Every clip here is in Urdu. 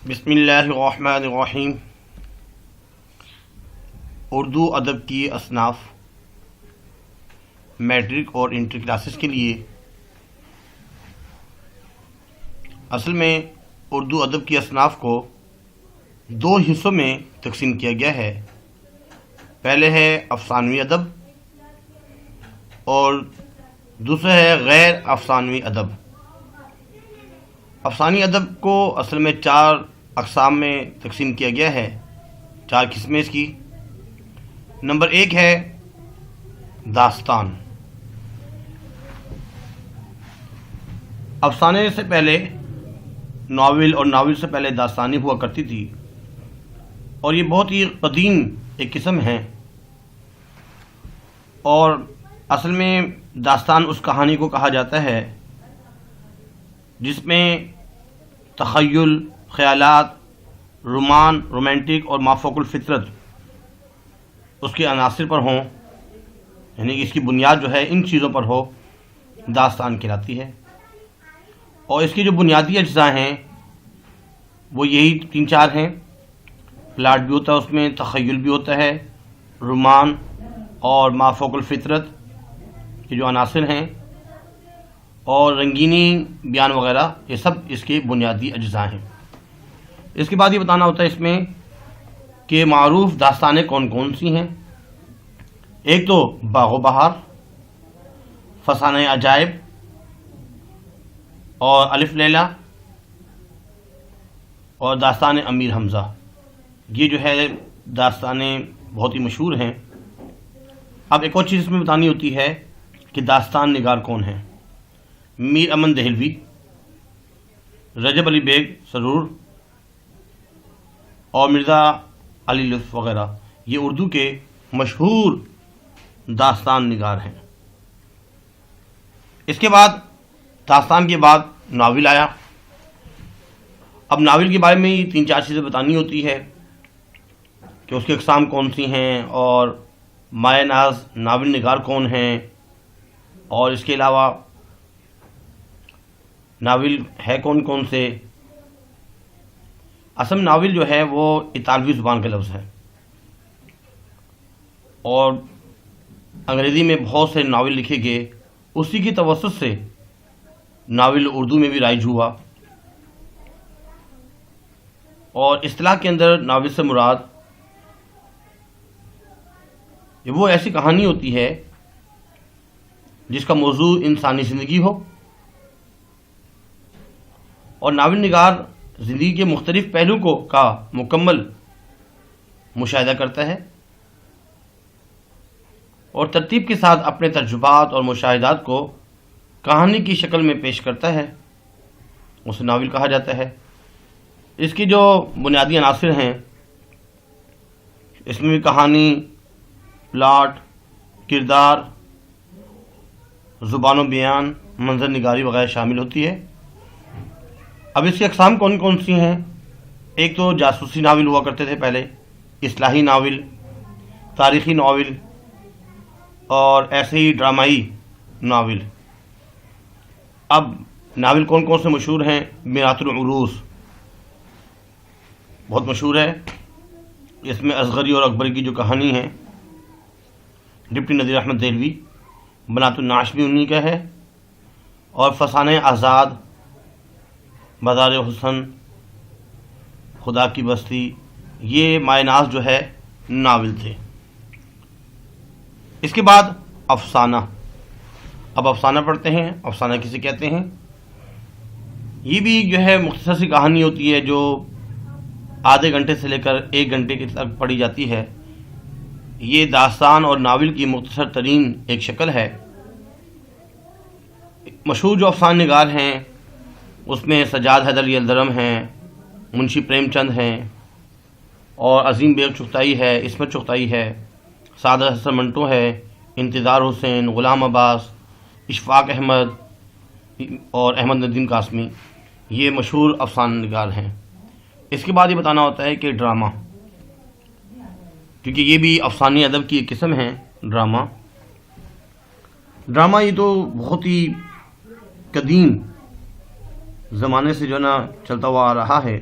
بسم اللہ الرحمن الرحیم۔ اردو ادب کی اصناف میٹرک اور انٹر کلاسز کے لیے اصل میں اردو ادب کی اصناف کو دو حصوں میں تقسیم کیا گیا ہے۔ پہلے ہے افسانوی ادب اور دوسرا ہے غیر افسانوی ادب۔ افسانوی ادب کو اصل میں 4 اقسام میں تقسیم کیا گیا ہے، 4 قسمیں اس کی۔ نمبر 1 ہے داستان۔ افسانے سے پہلے ناول اور ناول سے پہلے داستانی ہوا کرتی تھی، اور یہ بہت ہی قدیم ایک قسم ہے۔ اور اصل میں داستان اس کہانی کو کہا جاتا ہے جس میں تخیل، خیالات، رومانٹک اور مافوق الفطرت اس کے عناصر پر ہوں، یعنی کہ اس کی بنیاد جو ہے ان چیزوں پر ہو، داستان کہلاتی ہے۔ اور اس کی جو بنیادی اجزاء ہیں وہ یہی 3-4 ہیں۔ پلاٹ بھی ہوتا ہے، اس میں تخیل بھی ہوتا ہے، رومان اور مافوق الفطرت کے جو عناصر ہیں، اور رنگینی بیان وغیرہ، یہ سب اس کے بنیادی اجزاء ہیں۔ اس کے بعد یہ بتانا ہوتا ہے اس میں کہ معروف داستانیں کون کون سی ہیں۔ ایک تو باغ و بہار، فسانہ عجائب اور الف لیلہ اور داستان امیر حمزہ، یہ جو ہے داستانیں بہت ہی مشہور ہیں۔ اب ایک اور چیز اس میں بتانی ہوتی ہے کہ داستان نگار کون ہیں۔ میر امن دہلوی، رجب علی بیگ سرور اور مرزا علی لطف وغیرہ، یہ اردو کے مشہور داستان نگار ہیں۔ اس کے بعد داستان کے بعد ناول آیا۔ اب ناول کے بارے میں یہ 3-4 چیزیں بتانی ہوتی ہے کہ اس کی اقسام کون سی ہیں، اور مایہ ناز ناول نگار کون ہیں، اور اس کے علاوہ ناول ہے کون کون سے۔ اصل ناول جو ہے وہ اطالوی زبان کا لفظ ہے، اور انگریزی میں بہت سے ناول لکھے گئے، اسی کی توسط سے ناول اردو میں بھی رائج ہوا۔ اور اصطلاح کے اندر ناول سے مراد وہ ایسی کہانی ہوتی ہے جس کا موضوع انسانی زندگی ہو، اور ناول نگار زندگی کے مختلف پہلو کا مکمل مشاہدہ کرتا ہے اور ترتیب کے ساتھ اپنے تجربات اور مشاہدات کو کہانی کی شکل میں پیش کرتا ہے، اسے ناول کہا جاتا ہے۔ اس کی جو بنیادی عناصر ہیں، اس میں بھی کہانی، پلاٹ، کردار، زبان و بیان، منظر نگاری وغیرہ شامل ہوتی ہے۔ اب اس کی اقسام کون کون سی ہیں۔ ایک تو جاسوسی ناول ہوا کرتے تھے پہلے، اصلاحی ناول، تاریخی ناول، اور ایسے ہی ڈرامائی ناول۔ اب ناول کون کون سے مشہور ہیں۔ میرات العروس بہت مشہور ہے، اس میں اصغری اور اکبری کی جو کہانی ہے، ڈپٹی نذیر احمد دہلوی، بنات النعش بھی انہی کا ہے، اور فسانہ آزاد، بازار حسن، خدا کی بستی، یہ مایہ ناز جو ہے ناول تھے۔ اس کے بعد افسانہ۔ اب افسانہ پڑھتے ہیں۔ افسانہ کسے کہتے ہیں؟ یہ بھی جو ہے مختصر سی کہانی ہوتی ہے جو آدھے گھنٹے سے لے کر 1 گھنٹے تک پڑھی جاتی ہے۔ یہ داستان اور ناول کی مختصر ترین ایک شکل ہے۔ مشہور جو افسانہ نگار ہیں اس میں سجاد حیدر یلدرم ہیں، منشی پریم چند ہیں، اور عظیم بیگ چغتائی ہے، عصمت چغتائی ہے، سعادت حسن منٹو ہے، انتظار حسین، غلام عباس، اشفاق احمد اور احمد ندیم قاسمی، یہ مشہور افسانہ نگار ہیں۔ اس کے بعد یہ بتانا ہوتا ہے کہ ڈرامہ، کیونکہ یہ بھی افسانوی ادب کی ایک قسم ہے۔ ڈرامہ یہ تو بہت ہی قدیم زمانے سے جو نا چلتا ہوا آ رہا ہے،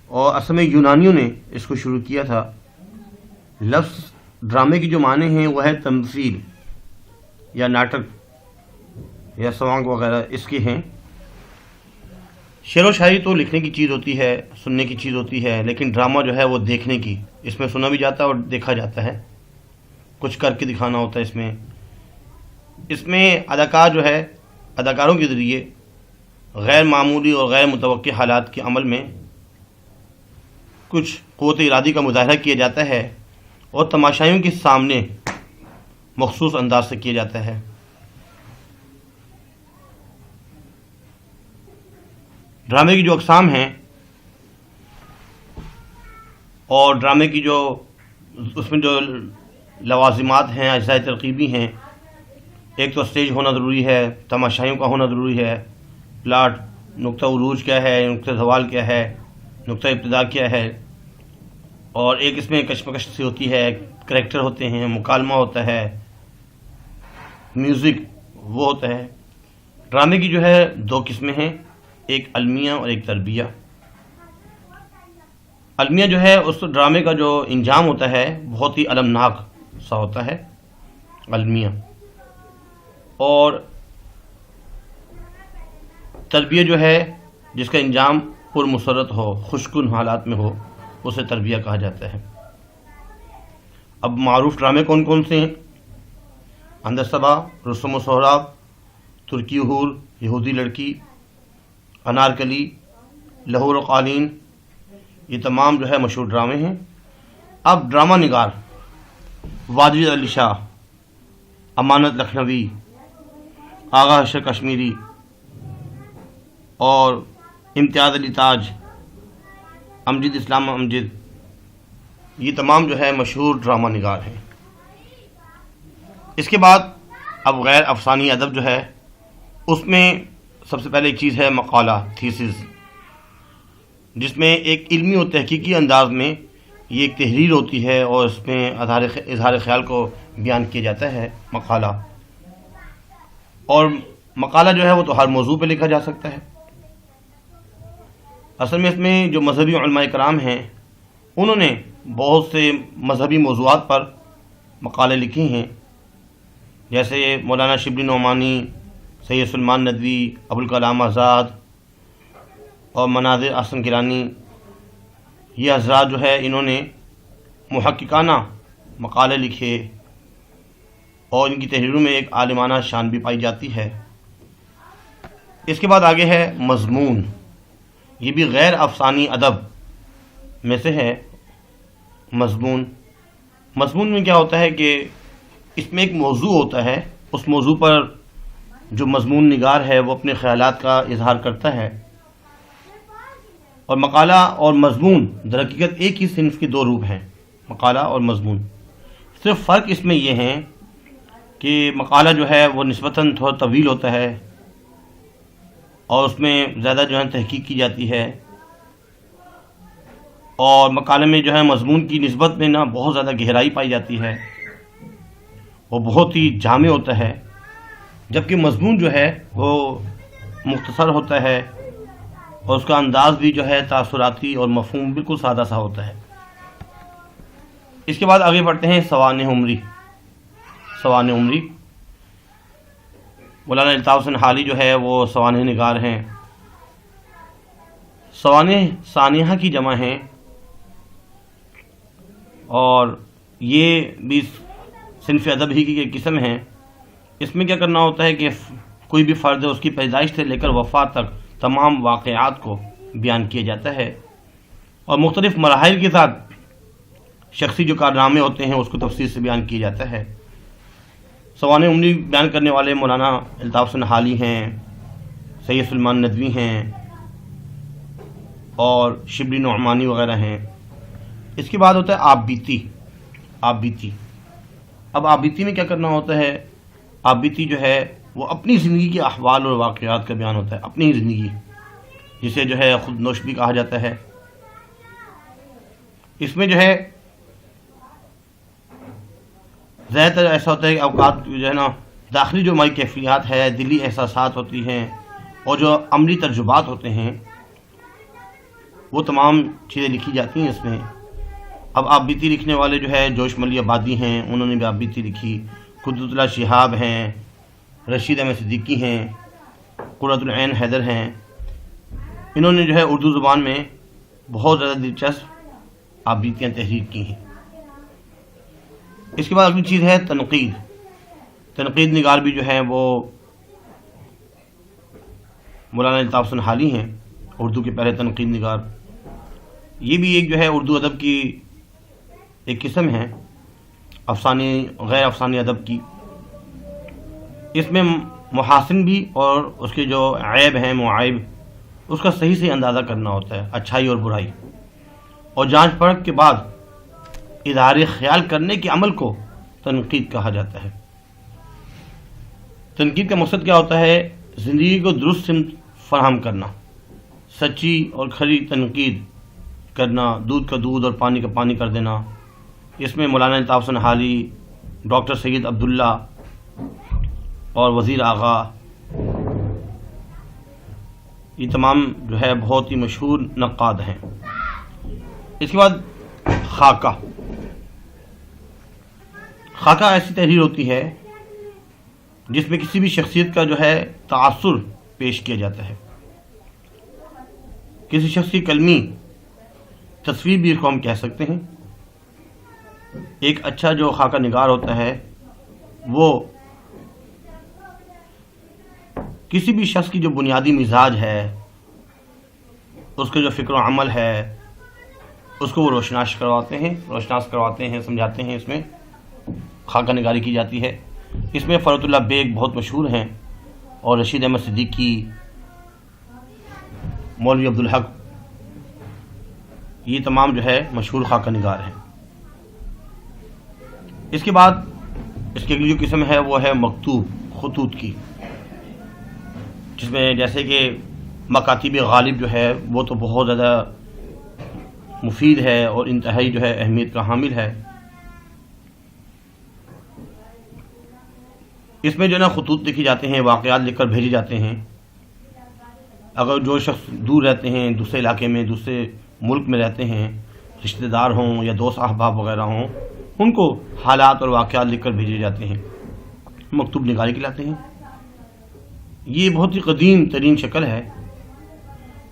اور اصل میں یونانیوں نے اس کو شروع کیا تھا۔ لفظ ڈرامے کی جو معنی ہیں وہ ہے تمثیل یا ناٹک یا سوانگ وغیرہ اس کے ہیں۔ شعر و شاعری تو لکھنے کی چیز ہوتی ہے، سننے کی چیز ہوتی ہے، لیکن ڈرامہ جو ہے وہ دیکھنے کی، اس میں سنا بھی جاتا ہے اور دیکھا جاتا ہے، کچھ کر کے دکھانا ہوتا ہے۔ اس میں اداکار جو ہے اداکاروں کے ذریعے غیر معمولی اور غیر متوقع حالات کے عمل میں کچھ قوت ارادی کا مظاہرہ کیا جاتا ہے اور تماشائیوں کے سامنے مخصوص انداز سے کیا جاتا ہے۔ ڈرامے کی جو اقسام ہیں اور ڈرامے کی جو اس میں جو لوازمات ہیں، اجزاء ترکیبی ہیں، ایک تو اسٹیج ہونا ضروری ہے، تماشائیوں کا ہونا ضروری ہے، پلاٹ، نقطہ عروج کیا ہے، نقطہ زوال کیا ہے، نقطہ ابتدا کیا ہے، اور ایک اس میں کشمکش سی ہوتی ہے، کریکٹر ہوتے ہیں، مکالمہ ہوتا ہے، میوزک وہ ہوتا ہے۔ ڈرامے کی جو ہے دو قسمیں ہیں، ایک المیہ اور ایک تربیہ۔ المیہ جو ہے اس ڈرامے کا جو انجام ہوتا ہے بہت ہی المناک سا ہوتا ہے، المیہ، اور تربیہ جو ہے جس کا انجام پرمسرت ہو، خوشکن حالات میں ہو، اسے تربیہ کہا جاتا ہے۔ اب معروف ڈرامے کون کون سے ہیں؟ اندرصبا، رستم و سہراب، ترکی حور، یہودی لڑکی، انارکلی، لاہور و قالین، یہ تمام جو ہے مشہور ڈرامے ہیں۔ اب ڈرامہ نگار واجد علی شاہ، امانت لکھنوی، آغا حشر کشمیری اور امتیاز علی تاج، امجد اسلام امجد، یہ تمام جو ہے مشہور ڈرامہ نگار ہیں۔ اس کے بعد اب غیر افسانوی ادب جو ہے اس میں سب سے پہلے ایک چیز ہے مقالہ، تھیسس، جس میں ایک علمی اور تحقیقی انداز میں یہ ایک تحریر ہوتی ہے اور اس میں اظہار خیال کو بیان کیا جاتا ہے، مقالہ۔ اور مقالہ جو ہے وہ تو ہر موضوع پہ لکھا جا سکتا ہے۔ اصل میں اس میں جو مذہبی علماء کرام ہیں انہوں نے بہت سے مذہبی موضوعات پر مقالے لکھے ہیں، جیسے مولانا شبلی نعمانی، سید سلمان ندوی، ابوالکلام آزاد اور مناظر احسن گیلانی۔ یہ حضرات جو ہے انہوں نے محققانہ مقالے لکھے اور ان کی تحریروں میں ایک عالمانہ شان بھی پائی جاتی ہے۔ اس کے بعد آگے ہے مضمون، یہ بھی غیر افسانوی ادب میں سے ہے۔ مضمون میں کیا ہوتا ہے کہ اس میں ایک موضوع ہوتا ہے، اس موضوع پر جو مضمون نگار ہے وہ اپنے خیالات کا اظہار کرتا ہے۔ اور مقالہ اور مضمون در حقیقت ایک ہی صنف کے دو روپ ہیں، مقالہ اور مضمون۔ صرف فرق اس میں یہ ہے کہ مقالہ جو ہے وہ نسبتاً تھوڑا طویل ہوتا ہے اور اس میں زیادہ جو ہے تحقیق کی جاتی ہے، اور مقالے میں جو ہے مضمون کی نسبت میں نا بہت زیادہ گہرائی پائی جاتی ہے، وہ بہت ہی جامع ہوتا ہے، جبکہ مضمون جو ہے وہ مختصر ہوتا ہے اور اس کا انداز بھی جو ہے تاثراتی اور مفہوم بالکل سادہ سا ہوتا ہے۔ اس کے بعد آگے بڑھتے ہیں سوانح عمری۔ سوانح عمری، مولانا الطاف حسین حالی جو ہے وہ سوانح نگار ہیں۔ سوانح سانحہ کی جمع ہیں اور یہ بھی صنف ادب ہی کی ایک قسم ہے۔ اس میں کیا کرنا ہوتا ہے کہ کوئی بھی فرد ہے اس کی پیدائش سے لے کر وفات تک تمام واقعات کو بیان کیا جاتا ہے اور مختلف مراحل کے ساتھ شخصی جو کارنامے ہوتے ہیں اس کو تفصیل سے بیان کیا جاتا ہے۔ سوانح عمری بیان کرنے والے مولانا الطاف حسین حالی ہیں، سید سلمان ندوی ہیں اور شبلی نعمانی وغیرہ ہیں۔ اس کے بعد ہوتا ہے آپ بیتی۔ آپ بیتی، اب آپ بیتی میں کیا کرنا ہوتا ہے؟ آپ بیتی جو ہے وہ اپنی زندگی کے احوال اور واقعات کا بیان ہوتا ہے، اپنی ہی زندگی، جسے جو ہے خود نوش بھی کہا جاتا ہے۔ اس میں جو ہے زیادہ تر ایسا ہوتا ہے کہ اوقات جو ہے نا داخلی جو ہماری کیفیات ہے، دلی احساسات ہوتی ہیں اور جو عملی تجربات ہوتے ہیں وہ تمام چیزیں لکھی جاتی ہیں اس میں۔ اب آپ بیتی لکھنے والے جو ہے جوش ملی آبادی ہیں، انہوں نے بھی آپ بیتی لکھی، قدرت اللہ شہاب ہیں، رشید احمد صدیقی ہیں، قرۃ العین حیدر ہیں، انہوں نے جو ہے اردو زبان میں بہت زیادہ دلچسپ آپ بیتیاں تحریر کی ہیں۔ اس کے بعد اگلی چیز ہے تنقید۔ تنقید نگار بھی جو ہیں وہ مولانا الطاف حسن حالی ہیں، اردو کے پہلے تنقید نگار۔ یہ بھی ایک جو ہے اردو ادب کی ایک قسم ہے، افسانی غیر افسانی ادب کی۔ اس میں محاسن بھی اور اس کے جو عیب ہیں معائب، اس کا صحیح سے اندازہ کرنا ہوتا ہے، اچھائی اور برائی، اور جانچ پرکھ کے بعد اظہار خیال کرنے کے عمل کو تنقید کہا جاتا ہے۔ تنقید کا مقصد کیا ہوتا ہے؟ زندگی کو درست سمت فراہم کرنا، سچی اور کھری تنقید کرنا، دودھ کا دودھ اور پانی کا پانی کر دینا۔ اس میں مولانا الطاف حسن حالی، ڈاکٹر سید عبداللہ اور وزیر آغا، یہ تمام جو ہے بہت ہی مشہور نقاد ہیں۔ اس کے بعد خاکہ۔ خاکہ ایسی تحریر ہوتی ہے جس میں کسی بھی شخصیت کا جو ہے تعاصر پیش کیا جاتا ہے، کسی شخص کی قلمی تصویر بھی اس کو ہم کہہ سکتے ہیں۔ ایک اچھا جو خاکہ نگار ہوتا ہے وہ کسی بھی شخص کی جو بنیادی مزاج ہے، اس کا جو فکر و عمل ہے، اس کو وہ روشناس کرواتے ہیں، سمجھاتے ہیں۔ اس میں خاکہ نگاری کی جاتی ہے۔ اس میں فرت اللہ بیگ بہت مشہور ہیں، اور رشید احمد صدیقی، مولوی عبدالحق، یہ تمام جو ہے مشہور خاکہ نگار ہیں۔ اس کے بعد اس کی اگلی جو قسم ہے وہ ہے مکتوب، خطوط کی، جس میں جیسے کہ مکاتب غالب جو ہے وہ تو بہت زیادہ مفید ہے اور انتہائی جو ہے اہمیت کا حامل ہے۔ اس میں جو ہے نا خطوط لکھی جاتے ہیں، واقعات لکھ کر بھیجے جاتے ہیں۔ اگر جو شخص دور رہتے ہیں، دوسرے علاقے میں، دوسرے ملک میں رہتے ہیں، رشتہ دار ہوں یا دوست احباب وغیرہ ہوں، ان کو حالات اور واقعات لکھ کر بھیجے جاتے ہیں، مکتوب نگاری کہلاتے ہیں۔ یہ بہت ہی قدیم ترین شکل ہے،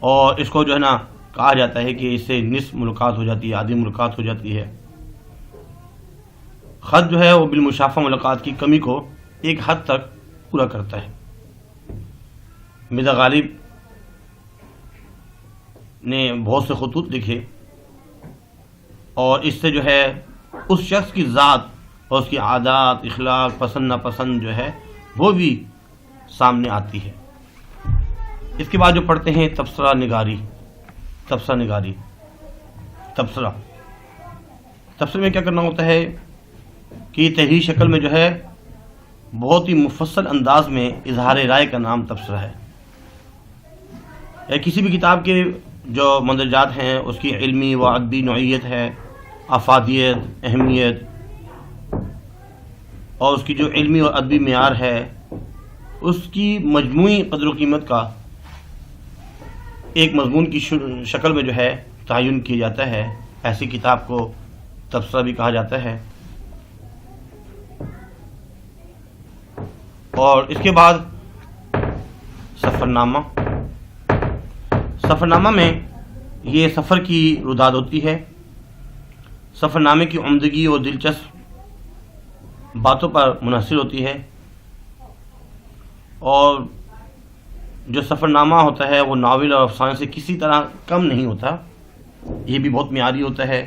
اور اس کو جو ہے نا کہا جاتا ہے کہ اس سے نصف ملاقات ہو جاتی ہے، آدھی ملاقات ہو جاتی ہے۔ خط جو ہے وہ بالمشافہ ملاقات کی کمی کو ایک حد تک پورا کرتا ہے۔ مرزا غالب نے بہت سے خطوط لکھے، اور اس سے جو ہے اس شخص کی ذات اور اس کی عادات، اخلاق، پسند ناپسند جو ہے وہ بھی سامنے آتی ہے۔ اس کے بعد جو پڑھتے ہیں تبصرہ نگاری۔ تبصرے میں کیا کرنا ہوتا ہے کہ یہ تحریری شکل میں جو ہے بہت ہی مفصل انداز میں اظہار رائے کا نام تبصرہ ہے۔ کسی بھی کتاب کے جو مندرجات ہیں اس کی علمی و ادبی نوعیت ہے، افادیت، اہمیت، اور اس کی جو علمی اور ادبی معیار ہے، اس کی مجموعی قدر و قیمت کا ایک مضمون کی شکل میں جو ہے تعین کیا جاتا ہے۔ ایسی کتاب کو تبصرہ بھی کہا جاتا ہے۔ اور اس کے بعد سفرنامہ۔ سفرنامہ میں یہ سفر کی روداد ہوتی ہے۔ سفرنامے کی عمدگی اور دلچسپ باتوں پر منحصر ہوتی ہے، اور جو سفرنامہ ہوتا ہے وہ ناول اور افسانے سے کسی طرح کم نہیں ہوتا، یہ بھی بہت معیاری ہوتا ہے۔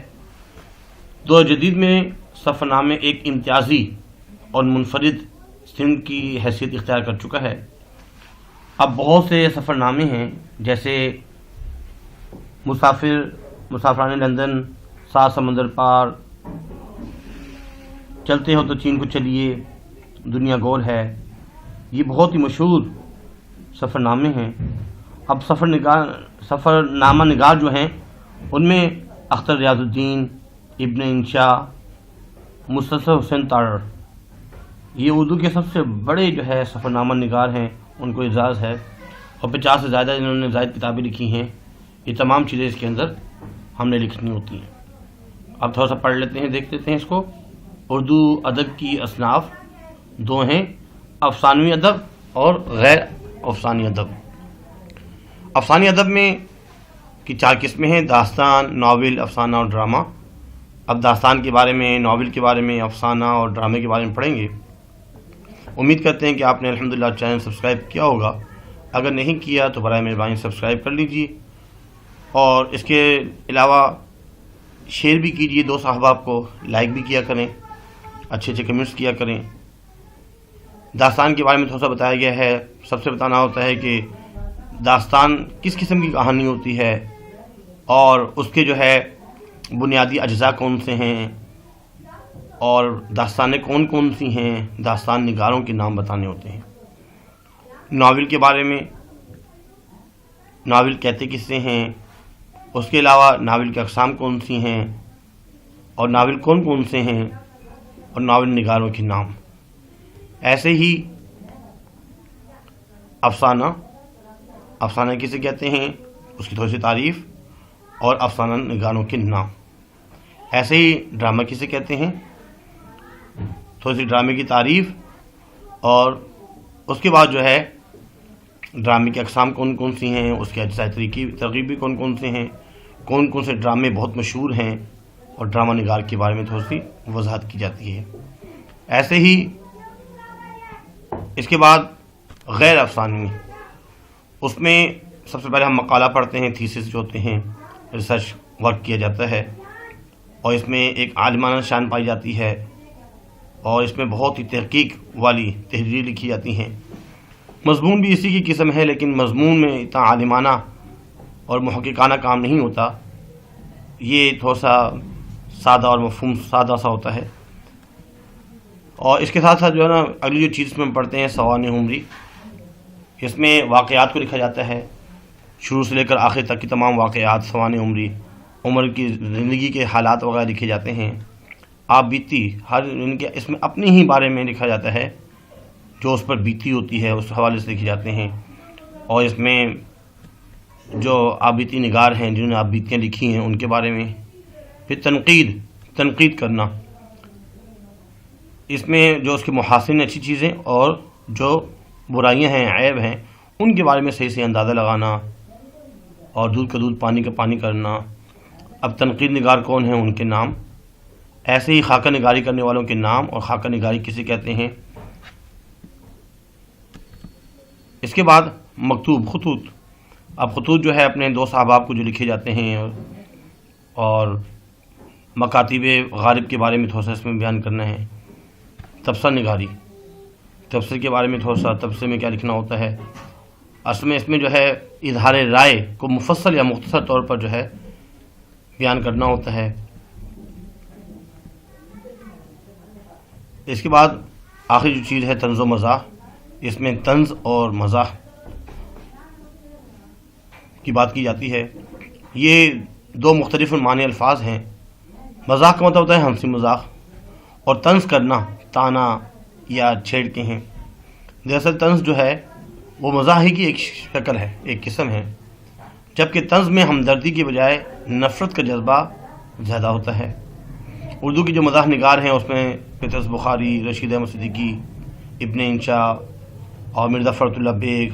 دور جدید میں سفرنامے ایک امتیازی اور منفرد صنف کی حیثیت اختیار کر چکا ہے۔ اب بہت سے سفرنامے ہیں، جیسے مسافران لندن، 7 سمندر پار، چلتے ہو تو چین کو چلیے، دنیا گول ہے، یہ بہت ہی مشہور سفرنامے ہیں۔ اب سفرنامہ نگار جو ہیں ان میں اختر ریاض الدین، ابن انشا، مستصف حسین تارڑ، یہ اردو کے سب سے بڑے جو ہے سفرنامہ نگار ہیں، ان کو اعزاز ہے، اور 50 سے زیادہ انہوں نے زائد کتابیں لکھی ہیں۔ یہ تمام چیزیں اس کے اندر ہم نے لکھنی ہوتی ہیں۔ اب تھوڑا سا پڑھ لیتے ہیں، دیکھ لیتے ہیں اس کو۔ اردو ادب کی اصناف دو ہیں، افسانوی ادب اور غیر افسانوی ادب۔ افسانوی ادب میں کی 4 قسمیں ہیں: داستان، ناول، افسانہ اور ڈرامہ۔ اب داستان کے بارے میں، ناول کے بارے میں، افسانہ اور ڈرامے کے بارے میں پڑھیں گے۔ امید کرتے ہیں کہ آپ نے الحمدللہ چینل سبسکرائب کیا ہوگا، اگر نہیں کیا تو برائے مہربانی سبسکرائب کر لیجیے، اور اس کے علاوہ شیئر بھی کیجیے، دوست احباب کو لائک بھی کیا کریں، اچھے اچھے کمنٹس کیا کریں۔ داستان کے بارے میں تھوڑا سا بتایا گیا ہے۔ سب سے بتانا ہوتا ہے کہ داستان کس قسم کی کہانی ہوتی ہے، اور اس کے جو ہے بنیادی اجزاء کون سے ہیں، اور داستانیں کون کون سی ہیں، داستان نگاروں کے نام بتانے ہوتے ہیں۔ ناول کے بارے میں، ناول کہتے کس سے ہیں، اس کے علاوہ ناول کی اقسام کون سی ہیں، اور ناول کون کون سے ہیں، اور ناول نگاروں کے نام۔ ایسے ہی افسانہ، افسانہ کسے کہتے ہیں، اس کی تھوڑی سی تعریف، اور افسانہ نگاروں کے نام۔ ایسے ہی ڈرامہ کسے کہتے ہیں، تھوڑی سی ڈرامے کی تعریف، اور اس کے بعد جو ہے ڈرامے کی اقسام کون کون سی ہیں، اس کے اجزاء ترغیبی کون کون سے ہیں، کون کون سے ڈرامے بہت مشہور ہیں، اور ڈرامہ نگار کے بارے میں تھوڑی سی وضاحت کی جاتی ہے۔ ایسے ہی اس کے بعد غیر افسانوی، اس میں سب سے پہلے ہم مقالہ پڑھتے ہیں، تھیسس جو ہوتے ہیں، ریسرچ ورک کیا جاتا ہے، اور اس میں ایک عالمانہ شان پائی جاتی ہے، اور اس میں بہت ہی تحقیق والی تحریریں لکھی جاتی ہیں۔ مضمون بھی اسی کی قسم ہے، لیکن مضمون میں اتنا عالمانہ اور محققانہ کام نہیں ہوتا، یہ تھوڑا سا سادہ اور مفہوم سادہ سا ہوتا ہے۔ اور اس کے ساتھ ساتھ جو ہے نا، اگلی جو چیز میں ہم پڑھتے ہیں سوانح عمری، اس میں واقعات کو لکھا جاتا ہے، شروع سے لے کر آخر تک کی تمام واقعات، سوانح عمری، عمر کی زندگی کے حالات وغیرہ لکھے جاتے ہیں۔ آپ بیتی، ہر ان کے اس میں اپنے ہی بارے میں لکھا جاتا ہے، جو اس پر بیتی ہوتی ہے اس حوالے سے لکھے جاتے ہیں۔ اور اس میں جو آپ بیتی نگار ہیں، جنہوں نے آپ بیتیاں لکھی ہیں، ان کے بارے میں۔ پھر تنقید کرنا، اس میں جو اس کے محاسن اچھی چیزیں اور جو برائیاں ہیں، عیب ہیں، ان کے بارے میں صحیح سے اندازہ لگانا، اور دودھ کا دودھ پانی کا پانی کرنا۔ اب تنقید نگار کون ہیں، ان کے نام، ایسے ہی خاکہ نگاری کرنے والوں کے نام، اور خاکہ نگاری کسے کہتے ہیں۔ اس کے بعد مکتوب، خطوط۔ اب خطوط جو ہے اپنے دوست احباب کو جو لکھے جاتے ہیں، اور مکاتب غالب کے بارے میں تھوڑا سا اس میں بیان کرنا ہے۔ تبصرہ نگاری، تبصرے کے بارے میں تھوڑا سا، تبصرے میں کیا لکھنا ہوتا ہے۔ اصل میں اس میں جو ہے اظہار رائے کو مفصل یا مختصر طور پر جو ہے بیان کرنا ہوتا ہے۔ اس کے بعد آخری جو چیز ہے طنز و مزاح، اس میں طنز اور مزاح کی بات کی جاتی ہے۔ یہ دو مختلف معنی الفاظ ہیں۔ مزاح کا مطلب ہوتا ہے ہنسی مذاق، اور طنز کرنا تانا یا چھیڑ کے ہیں۔ دراصل طنز جو ہے وہ مزاح کی ایک شکل ہے، ایک قسم ہے، جبکہ طنز میں ہمدردی کے بجائے نفرت کا جذبہ زیادہ ہوتا ہے۔ اردو کی جو مزاح نگار ہیں، اس میں پیطرس بخاری، رشید احمد صدیقی، ابن انشا، اور مرزا فرت اللہ بیگ،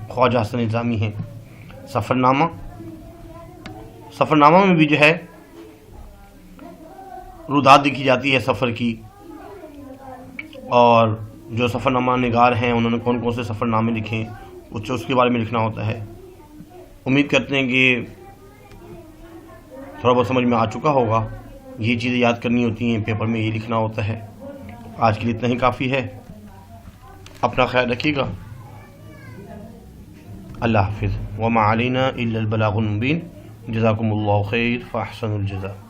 خواجہ حسن نظامی ہیں۔ سفرنامہ میں بھی جو ہے روداد لکھی جاتی ہے سفر کی، اور جو سفرنامہ نگار ہیں انہوں نے کون کون سے سفر نامے لکھے، اس کے بارے میں لکھنا ہوتا ہے۔ امید کرتے ہیں کہ تھوڑا بہت سمجھ میں آ چکا ہوگا۔ یہ چیزیں یاد کرنی ہوتی ہیں، پیپر میں یہ لکھنا ہوتا ہے۔ آج کے لیے اتنا ہی کافی ہے، اپنا خیال رکھیے گا۔ اللہ حافظ۔ وما علینا الا البلاغ المبین۔ جزاکم اللہ خیر، فاحسن الجزاء۔